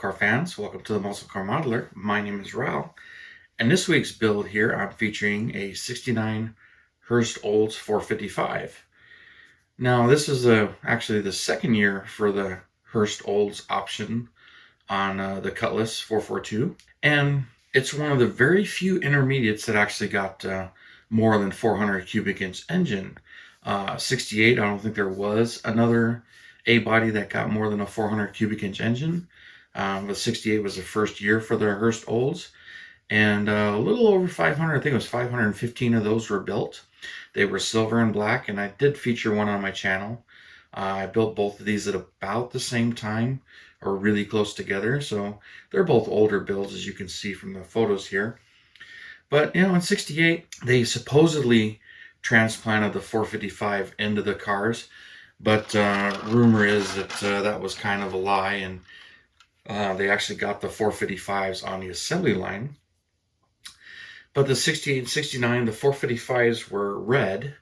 car fans, welcome to the Muscle Car Modeler. My name is Raul, and this week's build here I'm featuring a 69 Hurst Olds 455. Now this is actually the second year for the Hurst Olds option on the Cutlass 442, and it's one of the very few intermediates that actually got more than 400 cubic inch engine. 68, I don't think there was another A body that got more than a 400 cubic inch engine. But 68 was the first year for the Hurst Olds, and a little over 500, I think it was 515 of those were built. They were silver and black, and I did feature one on my channel. I built both of these at about the same time, or really close together, so they're both older builds, as you can see from the photos here. But in 68, they supposedly transplanted the 455 into the cars, but rumor is that that was kind of a lie, and they actually got the 455s on the assembly line. But the 68 and 69, the 455s were red,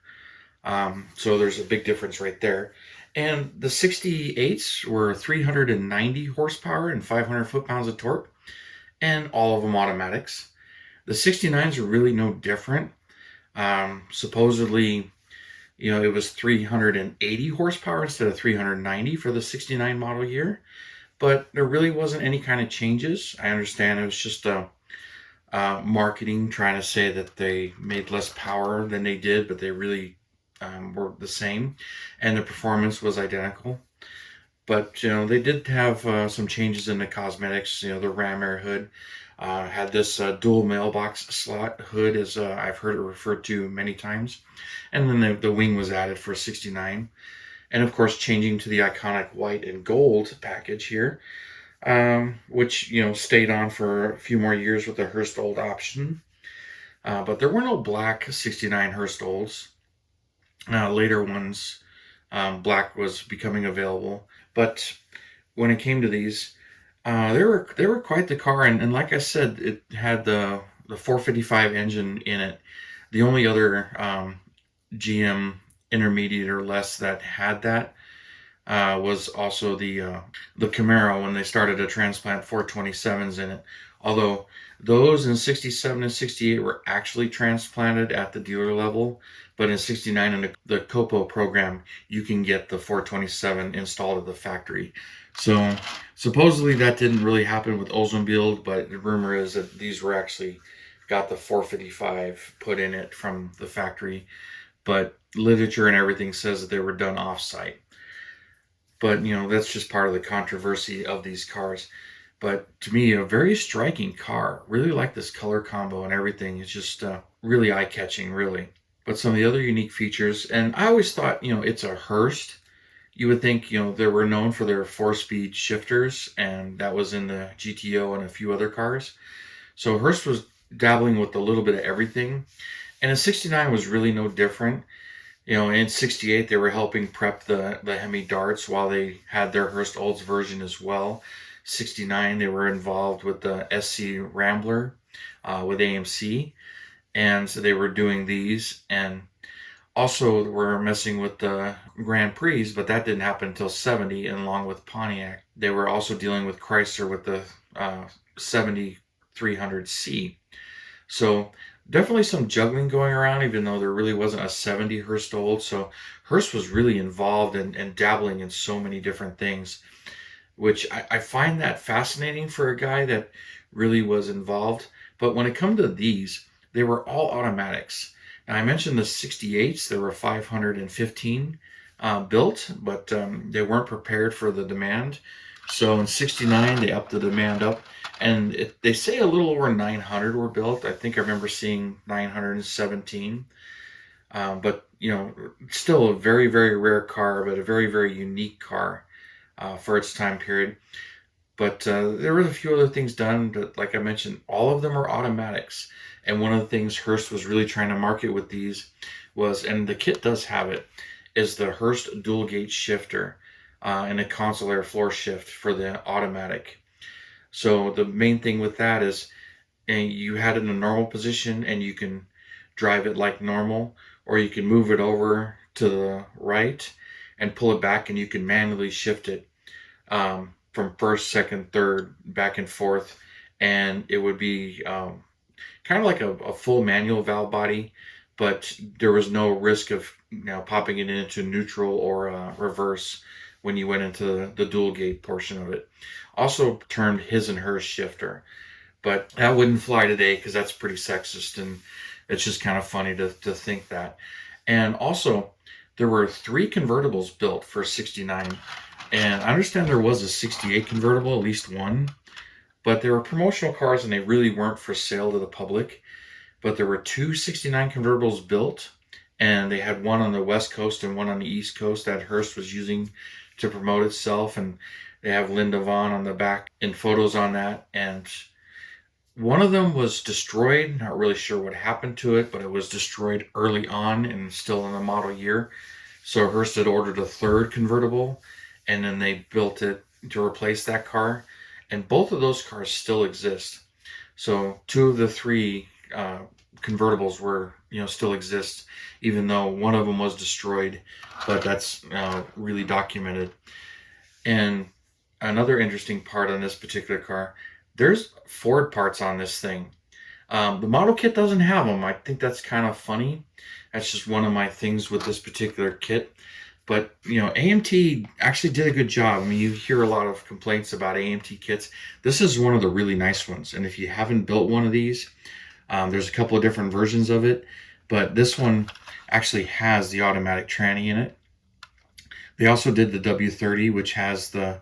so there's a big difference right there. And the 68s were 390 horsepower and 500 foot-pounds of torque, and all of them automatics. The 69s are really no different. Supposedly, it was 380 horsepower instead of 390 for the 69 model year, but there really wasn't any kind of changes. I understand it was just marketing trying to say that they made less power than they did, but they really were the same, and the performance was identical. But they did have some changes in the cosmetics. The ram air hood had this dual mailbox slot hood, as I've heard it referred to many times, and then the wing was added for 69, and of course changing to the iconic white and gold package here, which stayed on for a few more years with the Hurst Old option. But there were no black 69 Hurst Olds. Later ones, black was becoming available, but when it came to these, they were quite the car, and like I said, it had the 455 engine in it. The only other GM intermediate or less that had that was also the Camaro when they started to transplant 427s in it. Although those in 67 and 68 were actually transplanted at the dealer level, but in 69 in the Copo program, you can get the 427 installed at the factory. So supposedly that didn't really happen with Oldsmobile, but the rumor is that these were actually got the 455 put in it from the factory. But literature and everything says that they were done off-site. But that's just part of the controversy of these cars. But to me, a very striking car. Really like this color combo and everything. It's just really eye-catching, really. But some of the other unique features, and I always thought, it's a Hurst. You would think, they were known for their 4-speed shifters, and that was in the GTO and a few other cars. So Hurst was dabbling with a little bit of everything. And the 69 was really no different. In 68, they were helping prep the Hemi Darts while they had their Hurst Olds version as well. 69, they were involved with the SC Rambler with AMC, and so they were doing these, and also were messing with the Grand Prix, but that didn't happen until 70, and along with Pontiac. They were also dealing with Chrysler with the 7300C. So definitely some juggling going around, even though there really wasn't a 70 Hurst Old. So Hurst was really involved and dabbling in so many different things, which I find that fascinating for a guy that really was involved. But when it comes to these, they were all automatics. Now, I mentioned the 68s, there were 515 built, but they weren't prepared for the demand. So in 69, they upped the demand up, and they say a little over 900 were built. I think I remember seeing 917. But, still a very, very rare car, but a very, very unique car for its time period. But there were a few other things done, but like I mentioned, all of them are automatics. And one of the things Hurst was really trying to market with these was, and the kit does have it, is the Hurst dual gate shifter and a console air floor shift for the automatic. So the main thing with that is, and you had it in a normal position and you can drive it like normal, or you can move it over to the right and pull it back and you can manually shift it. from first, second, third, back and forth, and it would be kind of like a full manual valve body, but there was no risk of popping it into neutral or reverse when you went into the dual gate portion of it. Also termed his and hers shifter, but that wouldn't fly today because that's pretty sexist, and it's just kind of funny to think that. And also, there were three convertibles built for 69, and I understand there was a 68 convertible, at least one, but they were promotional cars and they really weren't for sale to the public. But there were two 69 convertibles built, and they had one on the West Coast and one on the East Coast that Hurst was using to promote itself. And they have Linda Vaughn on the back in photos on that. And one of them was destroyed. Not really sure what happened to it, but it was destroyed early on and still in the model year. So Hurst had ordered a third convertible, and then they built it to replace that car. And both of those cars still exist. So two of the three convertibles were, still exist, even though one of them was destroyed. But that's really documented. And another interesting part on this particular car, there's Ford parts on this thing. The model kit doesn't have them. I think that's kind of funny. That's just one of my things with this particular kit. But, AMT actually did a good job. I mean, you hear a lot of complaints about AMT kits. This is one of the really nice ones. And if you haven't built one of these, there's a couple of different versions of it. But this one actually has the automatic tranny in it. They also did the W30, which has the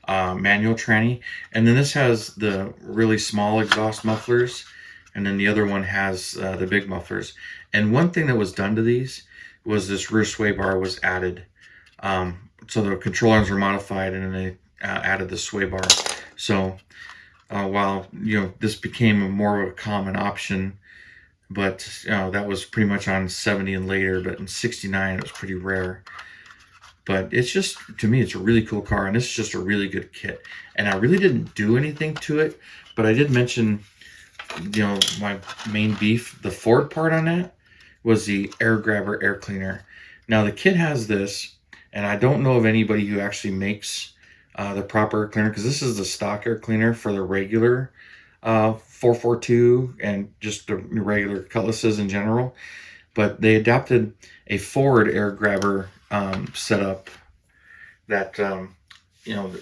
manual tranny. And then this has the really small exhaust mufflers. And then the other one has the big mufflers. And one thing that was done to these was this rear sway bar was added. So the control arms were modified, and then they added the sway bar. So while this became more of a common option, but that was pretty much on 70 and later. But in 69, it was pretty rare. But it's just, to me, it's a really cool car, and it's just a really good kit. And I really didn't do anything to it, but I did mention, my main beef, the Ford part on that was the air grabber air cleaner. Now the kit has this, and I don't know of anybody who actually makes the proper air cleaner, because this is the stock air cleaner for the regular 442 and just the regular cutlasses in general. But they adapted a Ford air grabber setup that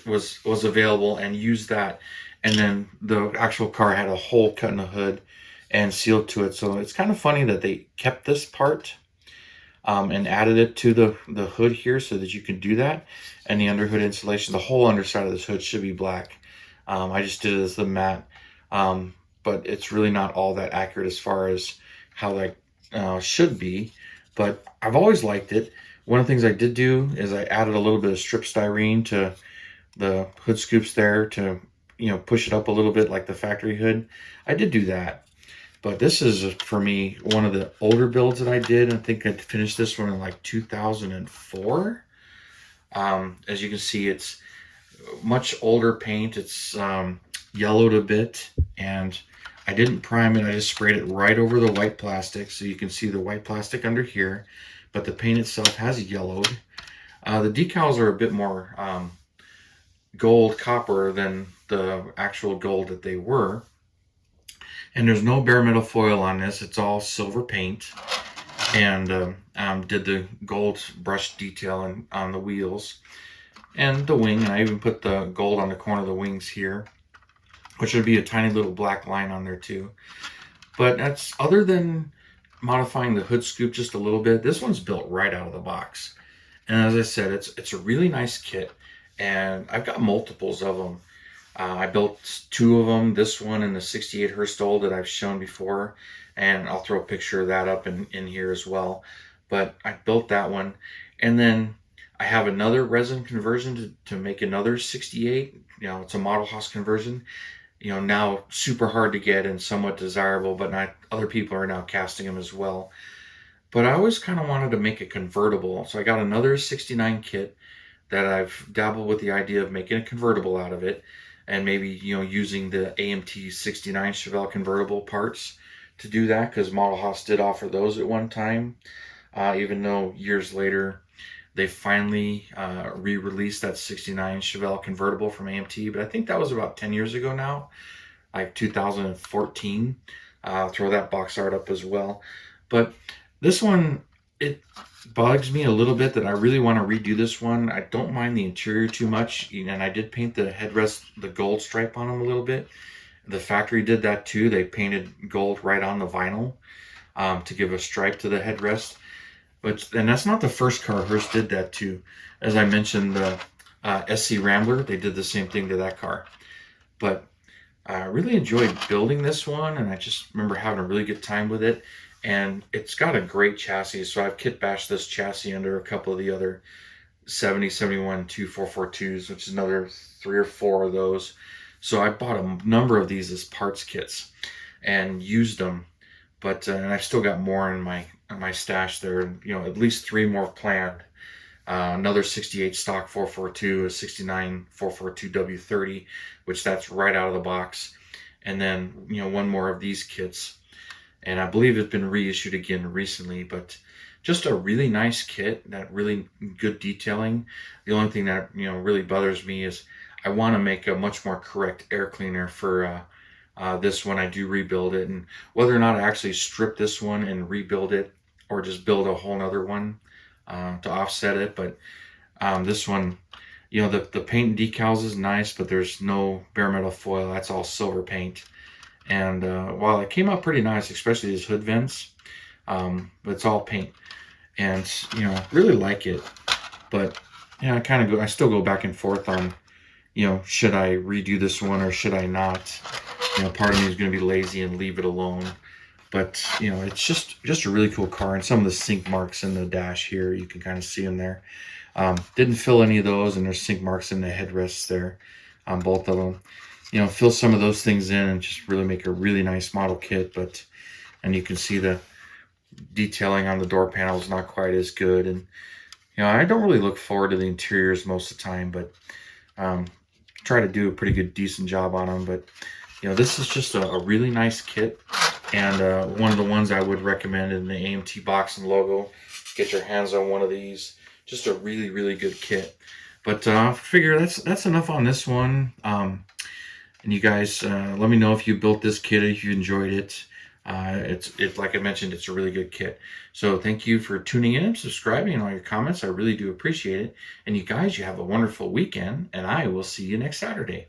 was available, and used that. And then the actual car had a hole cut in the hood and sealed to it. So it's kind of funny that they kept this part and added it to the hood here so that you can do that. And the underhood insulation, the whole underside of this hood should be black. I just did it as the matte, but it's really not all that accurate as far as how that should be. But I've always liked it. One of the things I did do is I added a little bit of strip styrene to the hood scoops there to push it up a little bit like the factory hood. I did do that. But this is, for me, one of the older builds that I did. I think I finished this one in like 2004. As you can see, it's much older paint. It's yellowed a bit, and I didn't prime it. I just sprayed it right over the white plastic, so you can see the white plastic under here, but the paint itself has yellowed. The decals are a bit more gold copper than the actual gold that they were. And there's no bare metal foil on this. It's all silver paint. And did the gold brush detail on the wheels and the wing. And I even put the gold on the corner of the wings here, which would be a tiny little black line on there too. But that's, other than modifying the hood scoop just a little bit, this one's built right out of the box. And as I said, it's a really nice kit. And I've got multiples of them. I built two of them, this one and the 68 Hurst Olds that I've shown before, and I'll throw a picture of that up in here as well. But I built that one, and then I have another resin conversion to make another 68. It's a model house conversion. Now super hard to get and somewhat desirable, but not, other people are now casting them as well. But I always kind of wanted to make a convertible, so I got another 69 kit that I've dabbled with the idea of making a convertible out of it. And maybe, using the AMT 69 Chevelle convertible parts to do that, because Model House did offer those at one time, even though years later they finally re-released that 69 Chevelle convertible from AMT, but I think that was about 10 years ago now, like 2014. Throw that box art up as well. But this one, it bugs me a little bit that I really want to redo this one. I don't mind the interior too much, and I did paint the headrest, the gold stripe on them a little bit. The factory did that too. They painted gold right on the vinyl to give a stripe to the headrest. And that's not the first car Hurst did that to. As I mentioned, the SC Rambler, they did the same thing to that car. But I really enjoyed building this one, and I just remember having a really good time with it. And it's got a great chassis, so I've kit bashed this chassis under a couple of the other 70, 71 2442s, which is another 3 or 4 of those. So I bought a number of these as parts kits and used them. But and I've still got more in my stash there. At least 3 more planned. Another 68 stock 442, a 69 442 W30, which that's right out of the box, and then one more of these kits. And I believe it's been reissued again recently, but just a really nice kit, that really good detailing. The only thing that really bothers me is I want to make a much more correct air cleaner for this when I do rebuild it, and whether or not I actually strip this one and rebuild it or just build a whole nother one to offset it. But this one, the paint and decals is nice, but there's no bare metal foil. That's all silver paint. And while it came out pretty nice, especially these hood vents, it's all paint. And really like it. But I still go back and forth on should I redo this one or should I not? Part of me is going to be lazy and leave it alone. But it's just a really cool car, and some of the sink marks in the dash here, you can kind of see them there. Didn't fill any of those, and there's sink marks in the headrests there on both of them. Fill some of those things in and just really make a really nice model kit. And you can see the detailing on the door panels not quite as good. And I don't really look forward to the interiors most of the time, but try to do a pretty good, decent job on them. But this is just a really nice kit, and one of the ones I would recommend in the AMT box and logo. Get your hands on one of these. Just a really, really good kit. But I figure that's enough on this one. And you guys, let me know if you built this kit, if you enjoyed it. It's like I mentioned, it's a really good kit. So thank you for tuning in, subscribing, and all your comments. I really do appreciate it. And you guys, you have a wonderful weekend, and I will see you next Saturday.